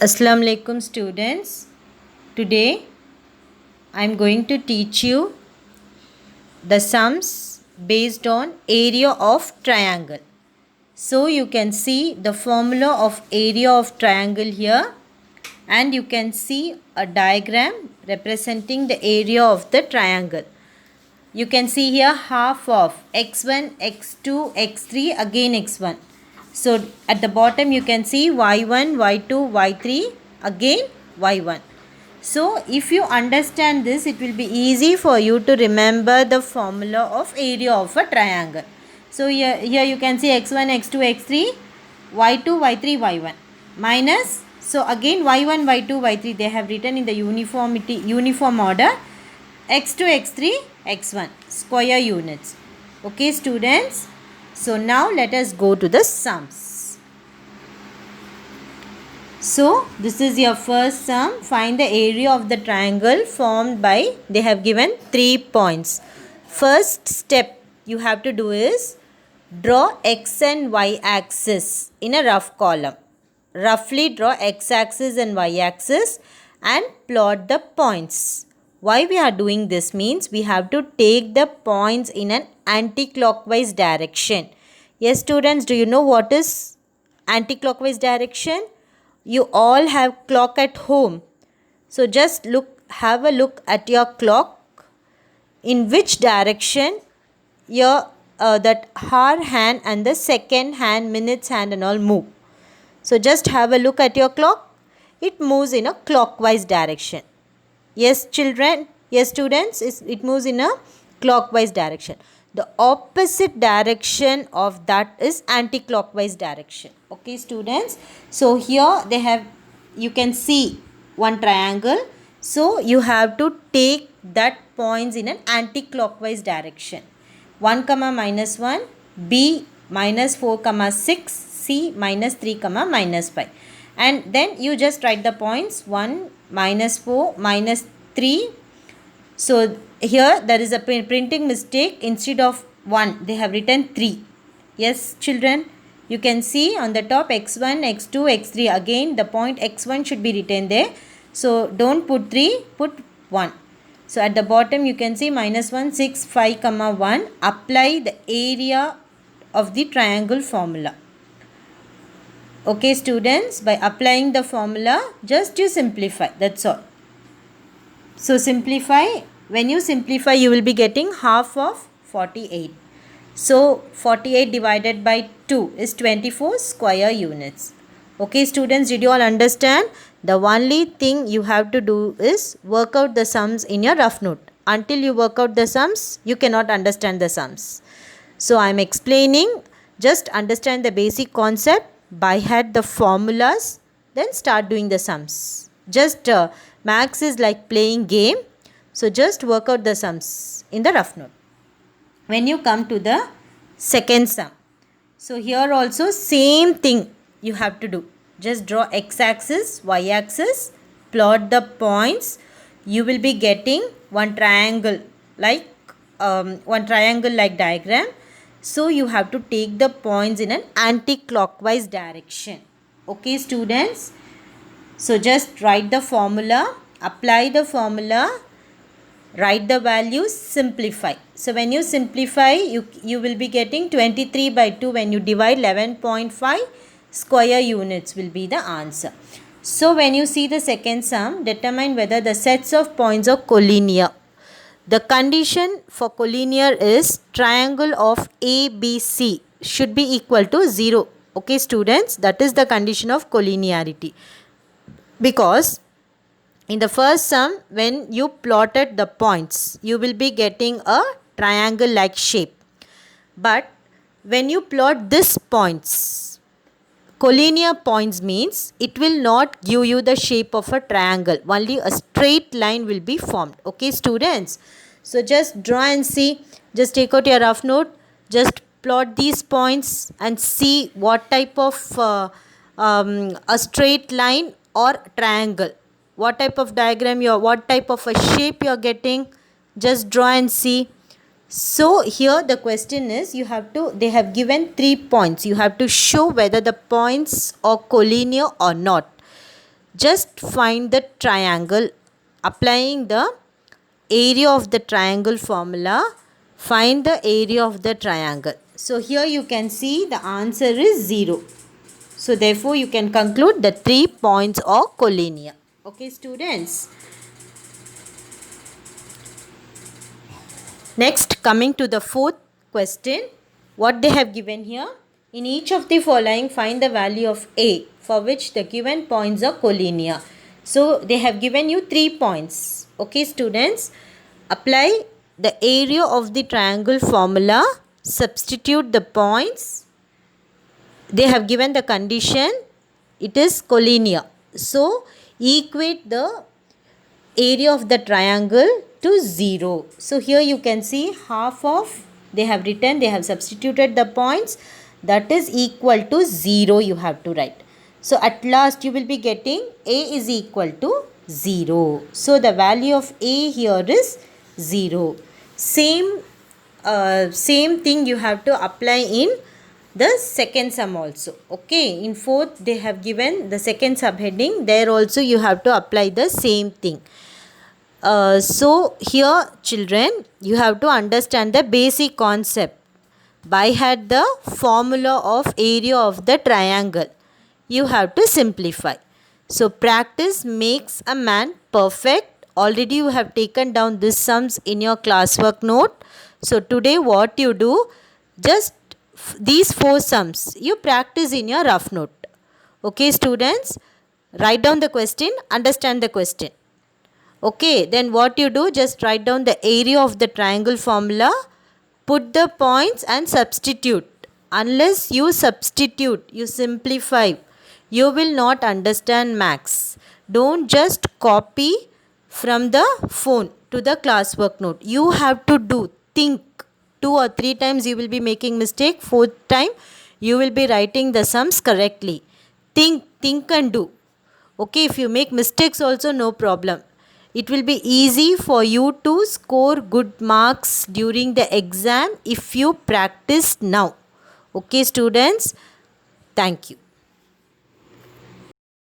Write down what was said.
Assalamu alaikum students. Today I am going to teach you the sums based on area of triangle. So you can see the formula of area of triangle here, and you can see a diagram representing the area of the triangle. You can see here half of x1, x2, x3, again x1. So at the bottom you can see y1, y2, y3, again y1. So if you understand this, it will be easy for you to remember the formula of area of a triangle. So here you can see x1, x2, x3, y2, y3, y1 minus. So again y1, y2, y3 they have written in the uniform order. x2, x3, x1 square units. Okay students, so now let us go to the sums. So this is your first sum. Find the area of the triangle formed by, they have given 3 points. First step you have to do is draw x and y axis in a rough column. Roughly draw x axis and y axis and plot the points. Why we are doing this means we have to take the points in an anti-clockwise direction. Yes students, do you know what is anti-clockwise direction? You all have clock at home. So just have a look at your clock, in which direction your that hour hand and the second hand, minutes hand and all move. So just have a look at your clock. It moves in a clockwise direction. Yes children, yes students, it moves in a clockwise direction. The opposite direction of that is anti-clockwise direction. Okay students, so here they have, you can see one triangle. So you have to take that points in an anti-clockwise direction. 1 comma minus 1, B minus 4 comma 6, C minus 3 comma minus 5. And then you just write the points 1, minus 4, minus 3. So here there is a printing mistake. Instead of 1 they have written 3. Yes children, you can see on the top x1, x2, x3. Again the point x1 should be written there. So don't put 3, put 1. So at the bottom you can see minus 1, 6, 5 comma 1. Apply the area of the triangle formula. Okay students, by applying the formula just you simplify, that's all. So simplify, when you simplify you will be getting half of 48. So 48 divided by 2 is 24 square units. Okay students, did you all understand? The only thing you have to do is work out the sums in your rough note. Until you work out the sums, you cannot understand the sums. So I am explaining, just understand the basic concept, by head the formulas, then start doing the sums. Just maths is like playing game. So just work out the sums in the rough note. When you come to the second sum, so here also same thing you have to do. Just draw x-axis, y-axis, plot the points. You will be getting one triangle like diagram. So you have to take the points in an anti-clockwise direction. Okay students, so just write the formula, apply the formula, write the values, simplify. So when you simplify, you will be getting 23 by 2. When you divide, 11.5 square units will be the answer. So when you see the second sum, determine whether the sets of points are collinear. The condition for collinear is triangle of ABC should be equal to 0. Okay students, that is the condition of collinearity. Because in the first sum, when you plotted the points, you will be getting a triangle like shape. But when you plot these points, collinear points means it will not give you the shape of a triangle. Only a straight line will be formed. Okay students, so just draw and see. Just take out your rough note. Just plot these points and see what type of a straight line or triangle, what type of diagram what type of a shape you are getting. Just draw and see. So here the question is, they have given 3 points. You have to show whether the points are collinear or not. just find the triangle. Applying the area of the triangle formula, find the area of the triangle. So here you can see the answer is 0. So therefore you can conclude the 3 points are collinear. Okay students. Next, coming to the fourth question, what they have given here. In each of the following, find the value of A for which the given points are collinear. So they have given you 3 points. Okay students, apply the area of the triangle formula, substitute the points. They have given the condition, it is collinear. So equate the area of the triangle to 0. So here you can see half of, they have written, they have substituted the points, that is equal to 0 you have to write. So at last you will be getting A is equal to 0. So the value of A here is 0. Same thing you have to apply in the second sum also. Okay, in fourth they have given the second subheading, there also you have to apply the same thing. So here children, you have to understand the basic concept. By had the formula of area of the triangle, you have to simplify. So practice makes a man perfect. Already you have taken down these sums in your classwork note. So today what you do, just these 4 sums you practice in your rough note. Okay students, write down the question, understand the question. Okay, then what you do, just write down the area of the triangle formula, put the points and substitute. Unless you substitute, you simplify, you will not understand maths. Don't just copy from the phone to the classwork note. You have to do, think. 2 or 3 times you will be making mistake, 4th time you will be writing the sums correctly. Think and do. Okay, if you make mistakes also, no problem. It will be easy for you to score good marks during the exam if you practice now. Okay students, thank you.